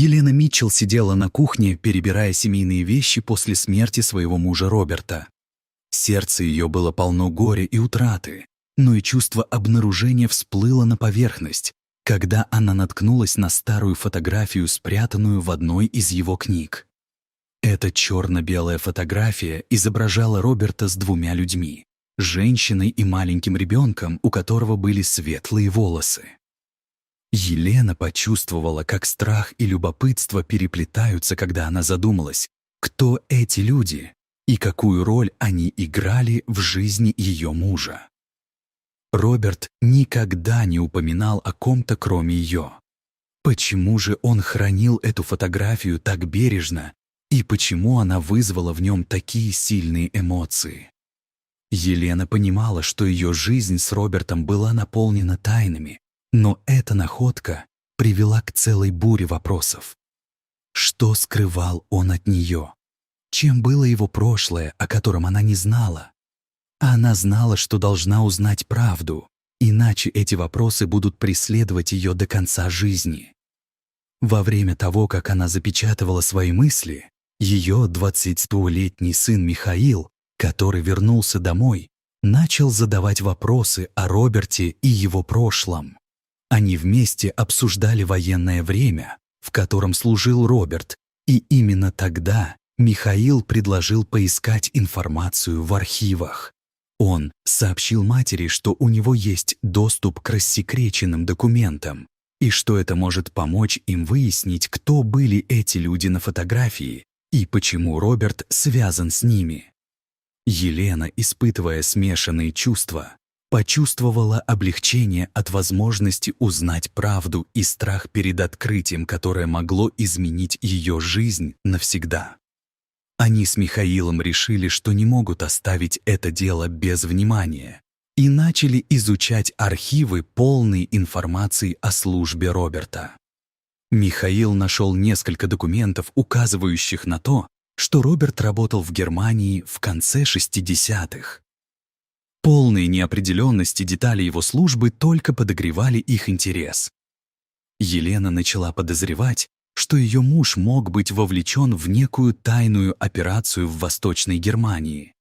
Елена Митчелл сидела на кухне, перебирая семейные вещи после смерти своего мужа Роберта. Сердце ее было полно горя и утраты, но и чувство обнаружения всплыло на поверхность, когда она наткнулась на старую фотографию, спрятанную в одной из его книг. Эта черно-белая фотография изображала Роберта с двумя людьми – женщиной и маленьким ребенком, у которого были светлые волосы. Елена почувствовала, как страх и любопытство переплетаются, когда она задумалась, кто эти люди и какую роль они играли в жизни ее мужа. Роберт никогда не упоминал о ком-то, кроме ее. Почему же он хранил эту фотографию так бережно, и почему она вызвала в нем такие сильные эмоции? Елена понимала, что ее жизнь с Робертом была наполнена тайнами, но эта находка привела к целой буре вопросов. Что скрывал он от нее? Чем было его прошлое, о котором она не знала? Она знала, что должна узнать правду, иначе эти вопросы будут преследовать ее до конца жизни. Во время того, как она запечатывала свои мысли, ее 22-летний сын Михаил, который вернулся домой, начал задавать вопросы о Роберте и его прошлом. Они вместе обсуждали военное время, в котором служил Роберт, и именно тогда Михаил предложил поискать информацию в архивах. Он сообщил матери, что у него есть доступ к рассекреченным документам, и что это может помочь им выяснить, кто были эти люди на фотографии и почему Роберт связан с ними. Елена, испытывая смешанные чувства, почувствовала облегчение от возможности узнать правду и страх перед открытием, которое могло изменить ее жизнь навсегда. Они с Михаилом решили, что не могут оставить это дело без внимания, и начали изучать архивы, полные информации о службе Роберта. Михаил нашел несколько документов, указывающих на то, что Роберт работал в Германии в конце 60-х. Полные неопределенности детали его службы только подогревали их интерес. Елена начала подозревать, что ее муж мог быть вовлечен в некую тайную операцию в Восточной Германии.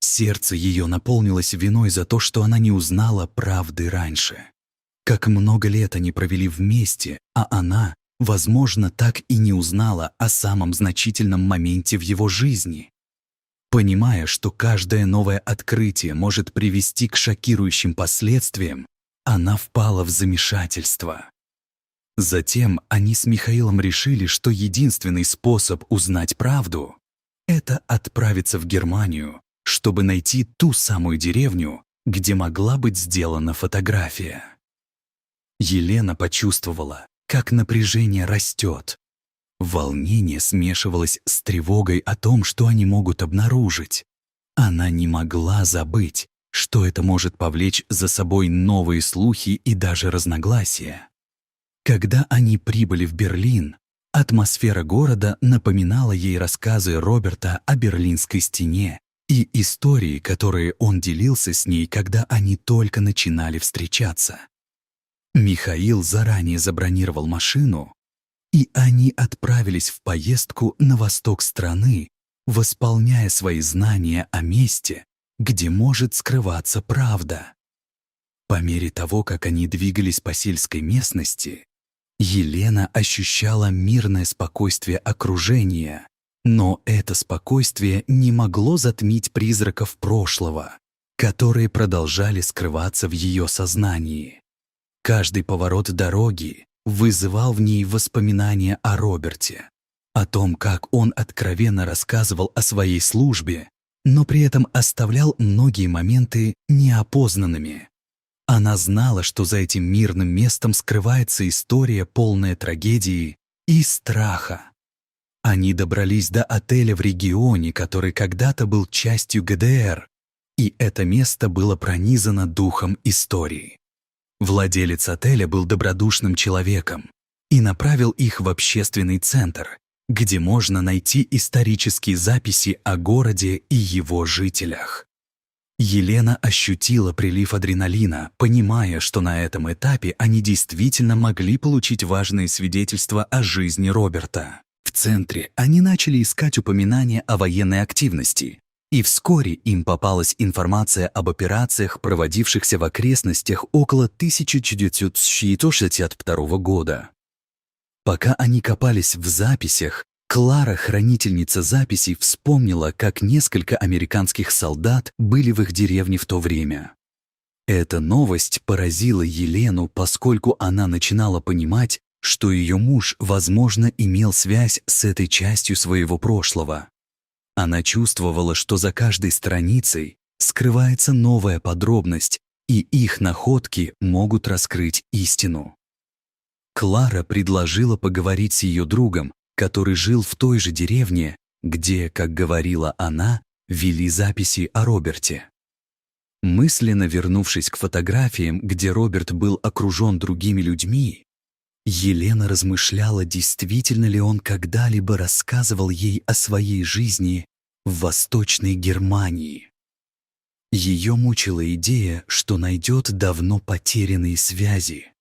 Сердце ее наполнилось виной за то, что она не узнала правды раньше. Как много лет они провели вместе, а она, возможно, так и не узнала о самом значительном моменте в его жизни. Понимая, что каждое новое открытие может привести к шокирующим последствиям, она впала в замешательство. Затем они с Михаилом решили, что единственный способ узнать правду — это отправиться в Германию, чтобы найти ту самую деревню, где могла быть сделана фотография. Елена почувствовала, как напряжение растет. Волнение смешивалось с тревогой о том, что они могут обнаружить. Она не могла забыть, что это может повлечь за собой новые слухи и даже разногласия. Когда они прибыли в Берлин, атмосфера города напоминала ей рассказы Роберта о Берлинской стене и истории, которые он делился с ней, когда они только начинали встречаться. Михаил заранее забронировал машину, и они отправились в поездку на восток страны, восполняя свои знания о месте, где может скрываться правда. По мере того, как они двигались по сельской местности, Елена ощущала мирное спокойствие окружения, но это спокойствие не могло затмить призраков прошлого, которые продолжали скрываться в ее сознании. Каждый поворот дороги вызывал в ней воспоминания о Роберте, о том, как он откровенно рассказывал о своей службе, но при этом оставлял многие моменты неопознанными. Она знала, что за этим мирным местом скрывается история, полная трагедии и страха. Они добрались до отеля в регионе, который когда-то был частью ГДР, и это место было пронизано духом истории. Владелец отеля был добродушным человеком и направил их в общественный центр, где можно найти исторические записи о городе и его жителях. Елена ощутила прилив адреналина, понимая, что на этом этапе они действительно могли получить важные свидетельства о жизни Роберта. В центре они начали искать упоминания о военной активности, и вскоре им попалась информация об операциях, проводившихся в окрестностях около 1962 года. Пока они копались в записях, Клара, хранительница записей, вспомнила, как несколько американских солдат были в их деревне в то время. Эта новость поразила Елену, поскольку она начинала понимать, что ее муж, возможно, имел связь с этой частью своего прошлого. Она чувствовала, что за каждой страницей скрывается новая подробность, и их находки могут раскрыть истину. Клара предложила поговорить с ее другом, который жил в той же деревне, где, как говорила она, вели записи о Роберте. Мысленно вернувшись к фотографиям, где Роберт был окружен другими людьми, Елена размышляла, действительно ли он когда-либо рассказывал ей о своей жизни в Восточной Германии. Ее мучила идея, что найдет давно потерянные связи.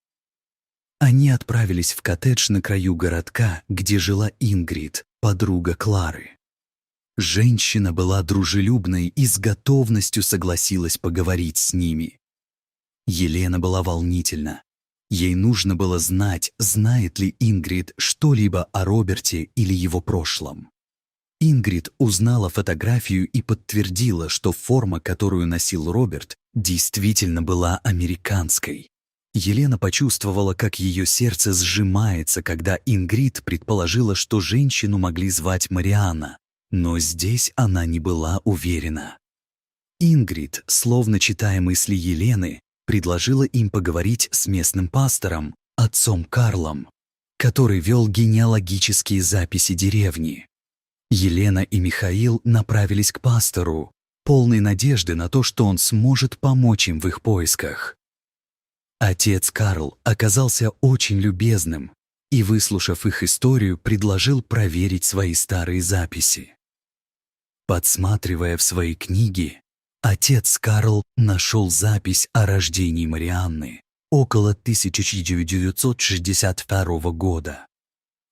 Они отправились в коттедж на краю городка, где жила Ингрид, подруга Клары. Женщина была дружелюбной и с готовностью согласилась поговорить с ними. Елена была волнительна. Ей нужно было знать, знает ли Ингрид что-либо о Роберте или его прошлом. Ингрид узнала фотографию и подтвердила, что форма, которую носил Роберт, действительно была американской. Елена почувствовала, как ее сердце сжимается, когда Ингрид предположила, что женщину могли звать Марианна, но здесь она не была уверена. Ингрид, словно читая мысли Елены, предложила им поговорить с местным пастором, отцом Карлом, который вел генеалогические записи деревни. Елена и Михаил направились к пастору, полной надежды на то, что он сможет помочь им в их поисках. Отец Карл оказался очень любезным и, выслушав их историю, предложил проверить свои старые записи. Подсматривая в свои книги, отец Карл нашел запись о рождении Марианны около 1962 года.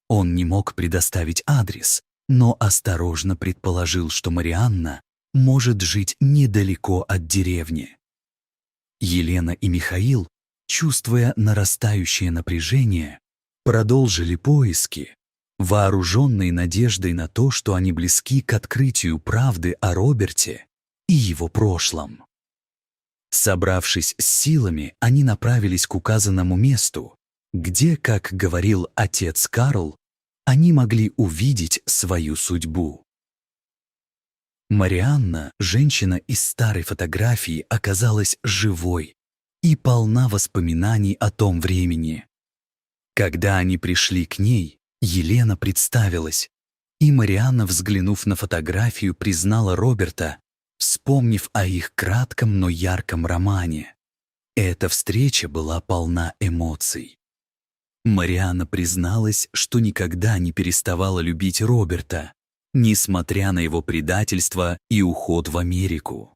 Он не мог предоставить адрес, но осторожно предположил, что Марианна может жить недалеко от деревни. Елена и Михаил, чувствуя нарастающее напряжение, продолжили поиски, вооруженные надеждой на то, что они близки к открытию правды о Роберте и его прошлом. Собравшись с силами, они направились к указанному месту, где, как говорил отец Карл, они могли увидеть свою судьбу. Марианна, женщина из старой фотографии, оказалась живой и полна воспоминаний о том времени. Когда они пришли к ней, Елена представилась, и Марианна, взглянув на фотографию, признала Роберта, вспомнив о их кратком, но ярком романе. Эта встреча была полна эмоций. Марианна призналась, что никогда не переставала любить Роберта, несмотря на его предательство и уход в Америку.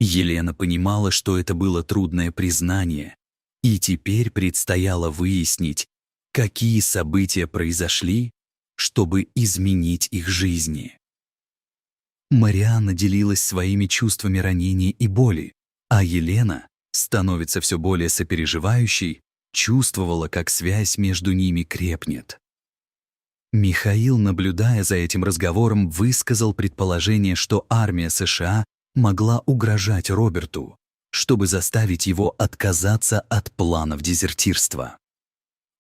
Елена понимала, что это было трудное признание, и теперь предстояло выяснить, какие события произошли, чтобы изменить их жизни. Марианна делилась своими чувствами ранения и боли, а Елена, становится все более сопереживающей, чувствовала, как связь между ними крепнет. Михаил, наблюдая за этим разговором, высказал предположение, что армия США могла угрожать Роберту, чтобы заставить его отказаться от планов дезертирства.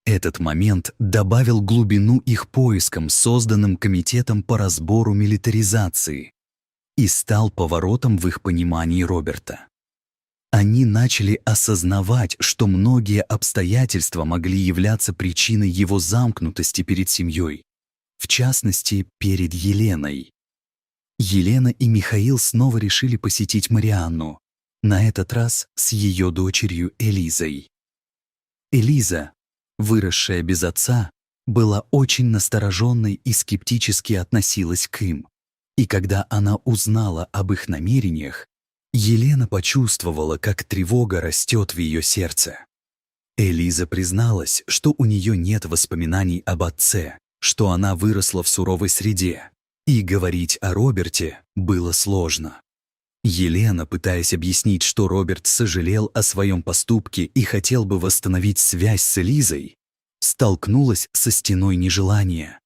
Этот момент добавил глубину их поискам, созданным комитетом по разбору милитаризации, и стал поворотом в их понимании Роберта. Они начали осознавать, что многие обстоятельства могли являться причиной его замкнутости перед семьей, в частности, перед Еленой. Елена и Михаил снова решили посетить Марианну, на этот раз с ее дочерью Элизой. Элиза, выросшая без отца, была очень настороженной и скептически относилась к им, и когда она узнала об их намерениях, Елена почувствовала, как тревога растет в ее сердце. Элиза призналась, что у нее нет воспоминаний об отце, что она выросла в суровой среде, и говорить о Роберте было сложно. Елена, пытаясь объяснить, что Роберт сожалел о своем поступке и хотел бы восстановить связь с Элизой, столкнулась со стеной нежелания.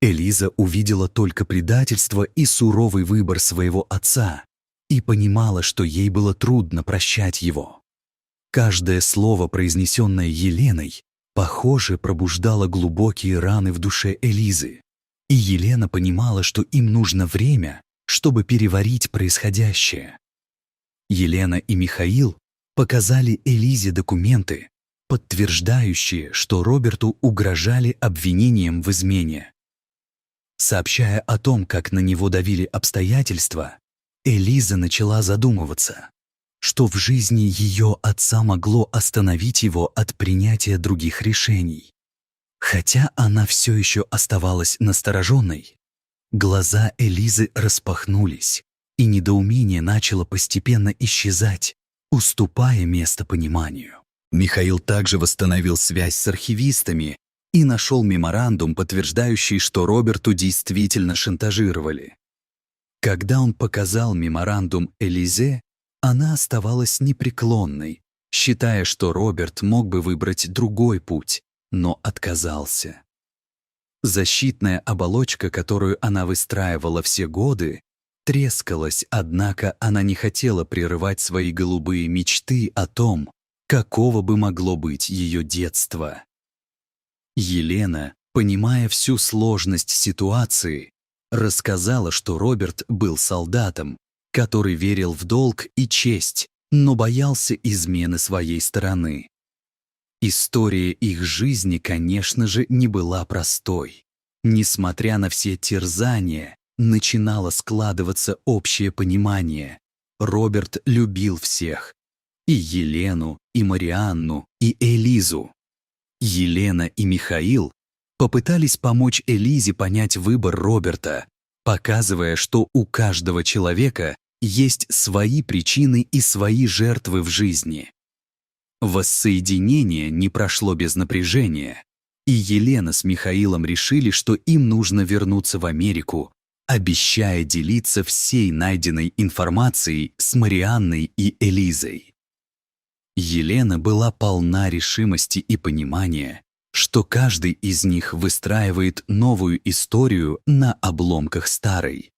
Элиза увидела только предательство и суровый выбор своего отца и понимала, что ей было трудно прощать его. Каждое слово, произнесенное Еленой, похоже, пробуждало глубокие раны в душе Элизы, и Елена понимала, что им нужно время, чтобы переварить происходящее. Елена и Михаил показали Элизе документы, подтверждающие, что Роберту угрожали обвинением в измене. Сообщая о том, как на него давили обстоятельства, Элиза начала задумываться, что в жизни ее отца могло остановить его от принятия других решений. Хотя она все еще оставалась настороженной, глаза Элизы распахнулись, и недоумение начало постепенно исчезать, уступая место пониманию. Михаил также восстановил связь с архивистами и нашел меморандум, подтверждающий, что Роберту действительно шантажировали. Когда он показал меморандум Элизе, она оставалась непреклонной, считая, что Роберт мог бы выбрать другой путь, но отказался. Защитная оболочка, которую она выстраивала все годы, трескалась, однако она не хотела прерывать свои голубые мечты о том, каково бы могло быть ее детство. Елена, понимая всю сложность ситуации, рассказала, что Роберт был солдатом, который верил в долг и честь, но боялся измены своей стороны. История их жизни, конечно же, не была простой. Несмотря на все терзания, начинало складываться общее понимание. Роберт любил всех. И Елену, и Марианну, и Элизу. Елена и Михаил попытались помочь Элизе понять выбор Роберта, показывая, что у каждого человека есть свои причины и свои жертвы в жизни. Воссоединение не прошло без напряжения, и Елена с Михаилом решили, что им нужно вернуться в Америку, обещая делиться всей найденной информацией с Марианной и Элизой. Елена была полна решимости и понимания, что каждый из них выстраивает новую историю на обломках старой.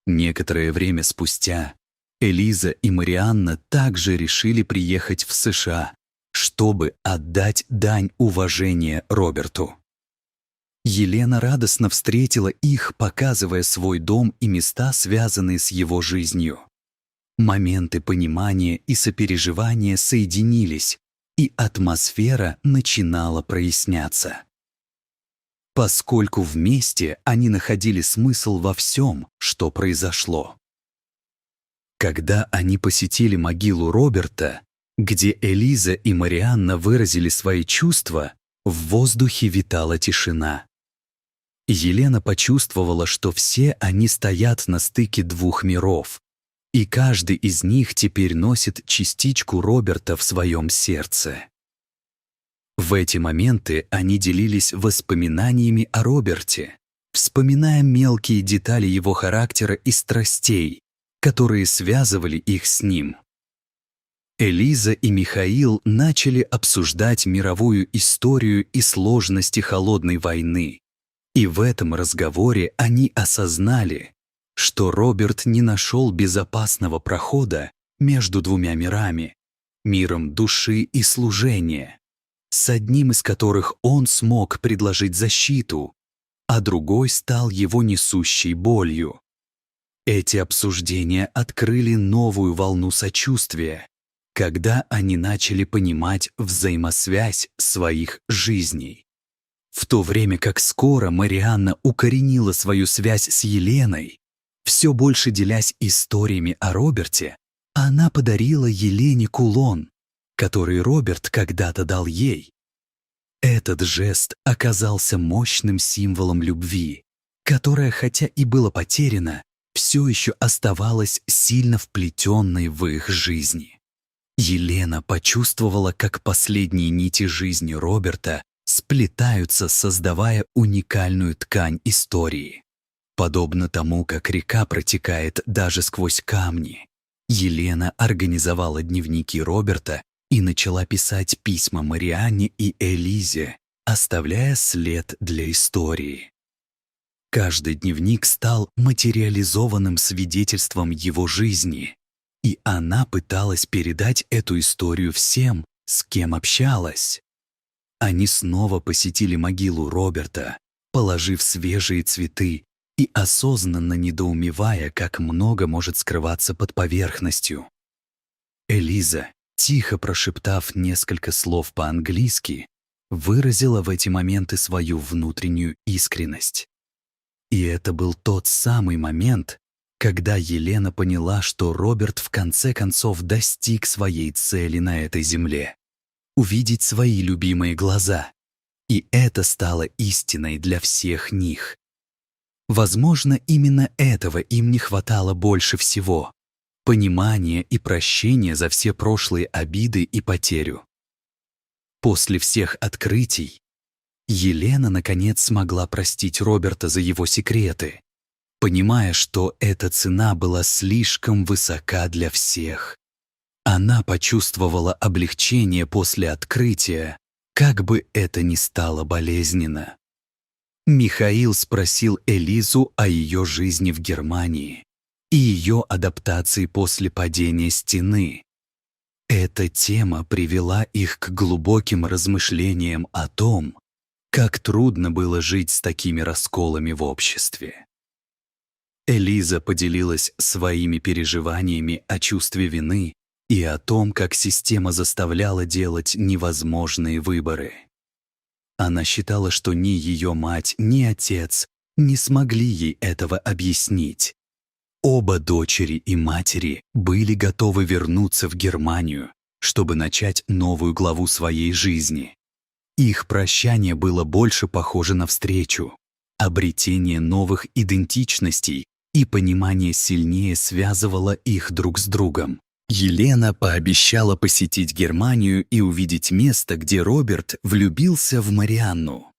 Некоторое время спустя Элиза и Марианна также решили приехать в США, чтобы отдать дань уважения Роберту. Елена радостно встретила их, показывая свой дом и места, связанные с его жизнью. Моменты понимания и сопереживания соединились, и атмосфера начинала проясняться. Поскольку вместе они находили смысл во всем, что произошло. Когда они посетили могилу Роберта, где Элиза и Марианна выразили свои чувства, в воздухе витала тишина. Елена почувствовала, что все они стоят на стыке двух миров, и каждый из них теперь носит частичку Роберта в своем сердце. В эти моменты они делились воспоминаниями о Роберте, вспоминая мелкие детали его характера и страстей, которые связывали их с ним. Элиза и Михаил начали обсуждать мировую историю и сложности холодной войны, и в этом разговоре они осознали, что Роберт не нашел безопасного прохода между двумя мирами, миром души и служения, с одним из которых он смог предложить защиту, а другой стал его несущей болью. Эти обсуждения открыли новую волну сочувствия, когда они начали понимать взаимосвязь своих жизней. В то время как скоро Марианна укоренила свою связь с Еленой, все больше делясь историями о Роберте, она подарила Елене кулон, который Роберт когда-то дал ей. Этот жест оказался мощным символом любви, которое, хотя и было потеряно, все еще оставалась сильно вплетенной в их жизни. Елена почувствовала, как последние нити жизни Роберта сплетаются, создавая уникальную ткань истории. Подобно тому, как река протекает даже сквозь камни, Елена организовала дневники Роберта и начала писать письма Марианне и Элизе, оставляя след для истории. Каждый дневник стал материализованным свидетельством его жизни, и она пыталась передать эту историю всем, с кем общалась. Они снова посетили могилу Роберта, положив свежие цветы и осознанно недоумевая, как много может скрываться под поверхностью. Элиза, тихо прошептав несколько слов по-английски, выразила в эти моменты свою внутреннюю искренность. И это был тот самый момент, когда Елена поняла, что Роберт в конце концов достиг своей цели на этой земле — увидеть свои любимые глаза. И это стало истиной для всех них. Возможно, именно этого им не хватало больше всего — понимания и прощения за все прошлые обиды и потерю. После всех открытий Елена, наконец, смогла простить Роберта за его секреты, понимая, что эта цена была слишком высока для всех. Она почувствовала облегчение после открытия, как бы это ни стало болезненно. Михаил спросил Элизу о ее жизни в Германии и ее адаптации после падения стены. Эта тема привела их к глубоким размышлениям о том, как трудно было жить с такими расколами в обществе. Элиза поделилась своими переживаниями о чувстве вины и о том, как система заставляла делать невозможные выборы. Она считала, что ни ее мать, ни отец не смогли ей этого объяснить. Оба дочери и матери были готовы вернуться в Германию, чтобы начать новую главу своей жизни. Их прощание было больше похоже на встречу. Обретение новых идентичностей и понимание сильнее связывало их друг с другом. Елена пообещала посетить Германию и увидеть место, где Роберт влюбился в Марианну.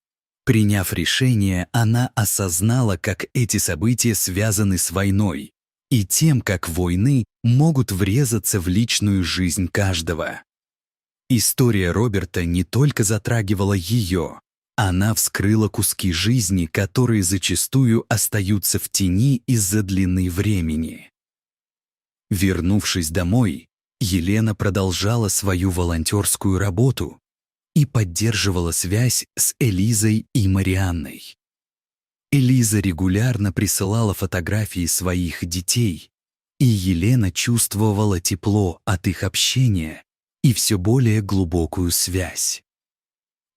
Приняв решение, она осознала, как эти события связаны с войной и тем, как войны могут врезаться в личную жизнь каждого. История Роберта не только затрагивала ее, она вскрыла куски жизни, которые зачастую остаются в тени из-за длины времени. Вернувшись домой, Елена продолжала свою волонтерскую работу и поддерживала связь с Элизой и Марианной. Элиза регулярно присылала фотографии своих детей, и Елена чувствовала тепло от их общения и все более глубокую связь.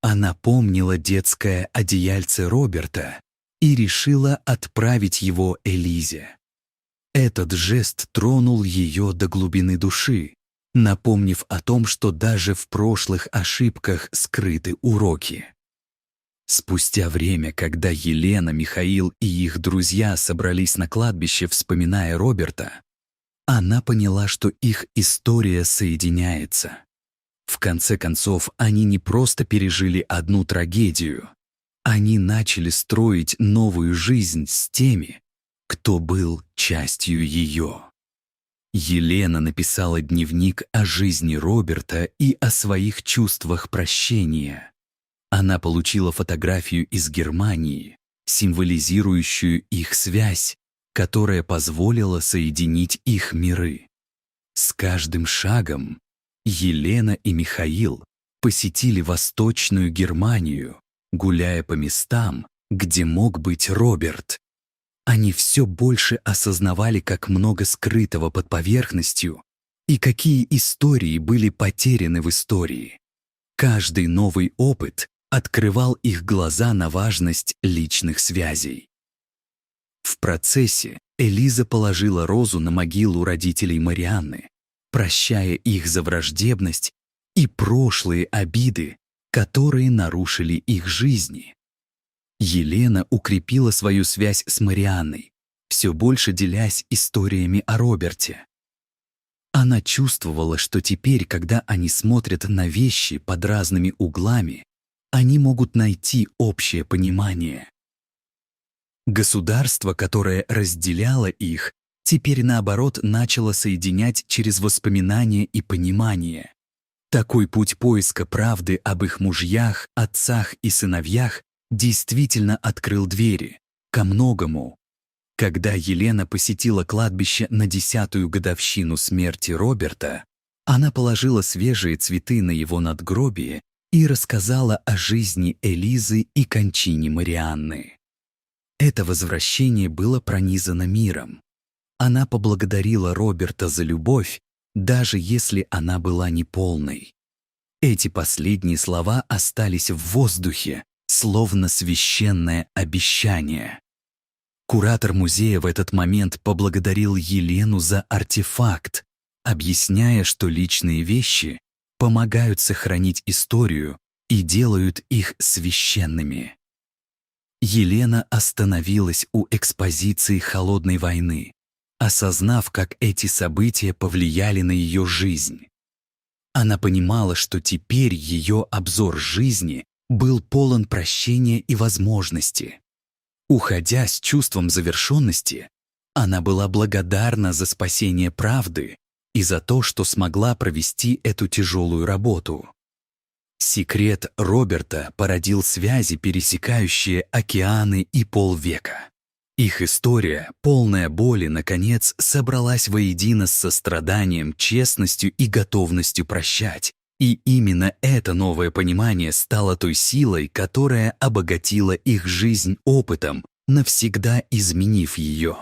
Она помнила детское одеяльце Роберта и решила отправить его Элизе. Этот жест тронул ее до глубины души, напомнив о том, что даже в прошлых ошибках скрыты уроки. Спустя время, когда Елена, Михаил и их друзья собрались на кладбище, вспоминая Роберта, она поняла, что их история соединяется. В конце концов, они не просто пережили одну трагедию, они начали строить новую жизнь с теми, кто был частью ее. Елена написала дневник о жизни Роберта и о своих чувствах прощения. Она получила фотографию из Германии, символизирующую их связь, которая позволила соединить их миры. С каждым шагом Елена и Михаил посетили Восточную Германию, гуляя по местам, где мог быть Роберт. Они все больше осознавали, как много скрытого под поверхностью и какие истории были потеряны в истории. Каждый новый опыт открывал их глаза на важность личных связей. В процессе Элиза положила розу на могилу родителей Марианны, прощая их за враждебность и прошлые обиды, которые нарушили их жизни. Елена укрепила свою связь с Марианной, все больше делясь историями о Роберте. Она чувствовала, что теперь, когда они смотрят на вещи под разными углами, они могут найти общее понимание. Государство, которое разделяло их, теперь наоборот начало соединять через воспоминания и понимание. Такой путь поиска правды об их мужьях, отцах и сыновьях действительно открыл двери ко многому. Когда Елена посетила кладбище на 10-ю годовщину смерти Роберта, она положила свежие цветы на его надгробие и рассказала о жизни Элизы и кончине Марианны. Это возвращение было пронизано миром. Она поблагодарила Роберта за любовь, даже если она была неполной. Эти последние слова остались в воздухе, словно священное обещание. Куратор музея в этот момент поблагодарил Елену за артефакт, объясняя, что личные вещи помогают сохранить историю и делают их священными. Елена остановилась у экспозиции «Холодной войны», осознав, как эти события повлияли на ее жизнь. Она понимала, что теперь ее обзор жизни был полон прощения и возможности. Уходя с чувством завершенности, она была благодарна за спасение правды и за то, что смогла провести эту тяжелую работу. Секрет Роберта породил связи, пересекающие океаны и полвека. Их история, полная боли, наконец, собралась воедино с состраданием, честностью и готовностью прощать. И именно это новое понимание стало той силой, которая обогатила их жизнь опытом, навсегда изменив ее.